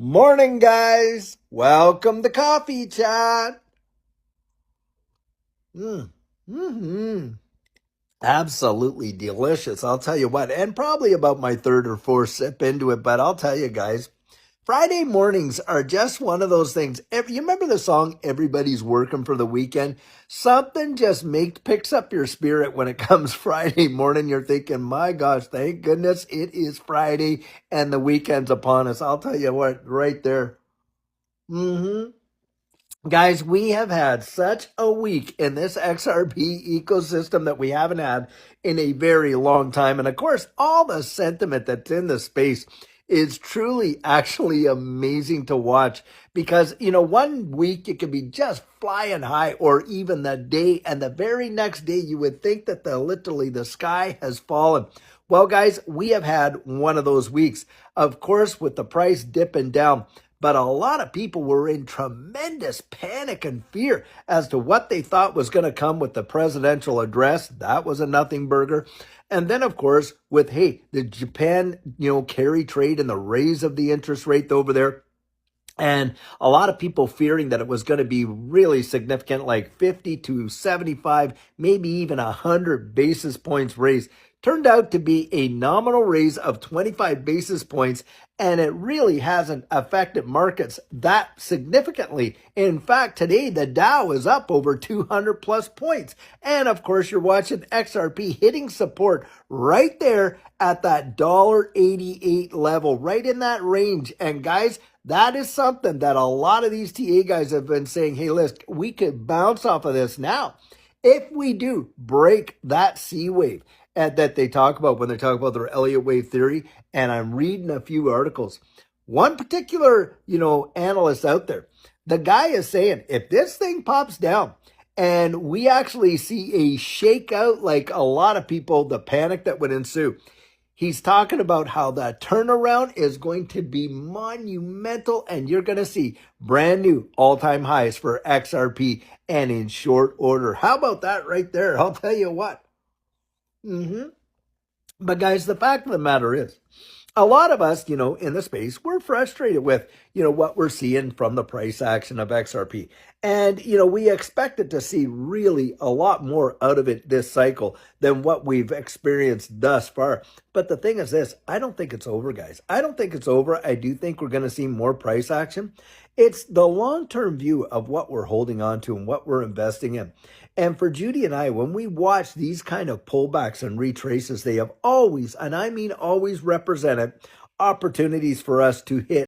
Morning, guys. Welcome to Coffee Chat. Mm. hmm Absolutely delicious. I'll tell you what, and probably about my third or fourth sip into it, but I'll tell you guys, Friday mornings are just one of those things. You remember the song "Everybody's Working for the Weekend"? Something just picks up your spirit when it comes Friday morning. You're thinking, "My gosh, thank goodness it is Friday and the weekend's upon us." I'll tell you what, right there. hmm Guys, we have had such a week in this XRP ecosystem that we haven't had in a very long time. And of course, all the sentiment that's in the space is truly actually amazing to watch because, one week it could be just flying high or even the day and the very next day you would think that literally the sky has fallen. Well, guys, we have had one of those weeks, of course, with the price dipping down. But a lot of people were in tremendous panic and fear as to what they thought was going to come with the presidential address. That was a nothing burger. And then, of course, with, hey, the Japan, carry trade and the raise of the interest rate over there. And a lot of people fearing that it was going to be really significant, like 50 to 75, maybe even 100 basis points raise. Turned out to be a nominal raise of 25 basis points, and it really hasn't affected markets that significantly. In fact, today the Dow is up over 200 plus points. And of course, you're watching XRP hitting support right there at that $1.88 level, right in that range. And guys, that is something that a lot of these TA guys have been saying, hey, listen, we could bounce off of this now. If we do break that C wave that they talk about when they talk about their Elliott wave theory, and I'm reading a few articles, one particular, analyst out there, the guy is saying, if this thing pops down and we actually see a shakeout, like a lot of people, the panic that would ensue, he's talking about how that turnaround is going to be monumental and you're going to see brand new all-time highs for XRP and in short order. How about that right there? I'll tell you what. hmm But guys, the fact of the matter is, a lot of us, in the space, we're frustrated with, what we're seeing from the price action of XRP. And, we expected to see really a lot more out of it this cycle than what we've experienced thus far. But the thing is this, I don't think it's over, guys. I don't think it's over. I do think we're going to see more price action. It's the long-term view of what we're holding on to and what we're investing in. And for Judy and I, when we watch these kind of pullbacks and retraces, they have always, and I mean always, represented opportunities for us to hit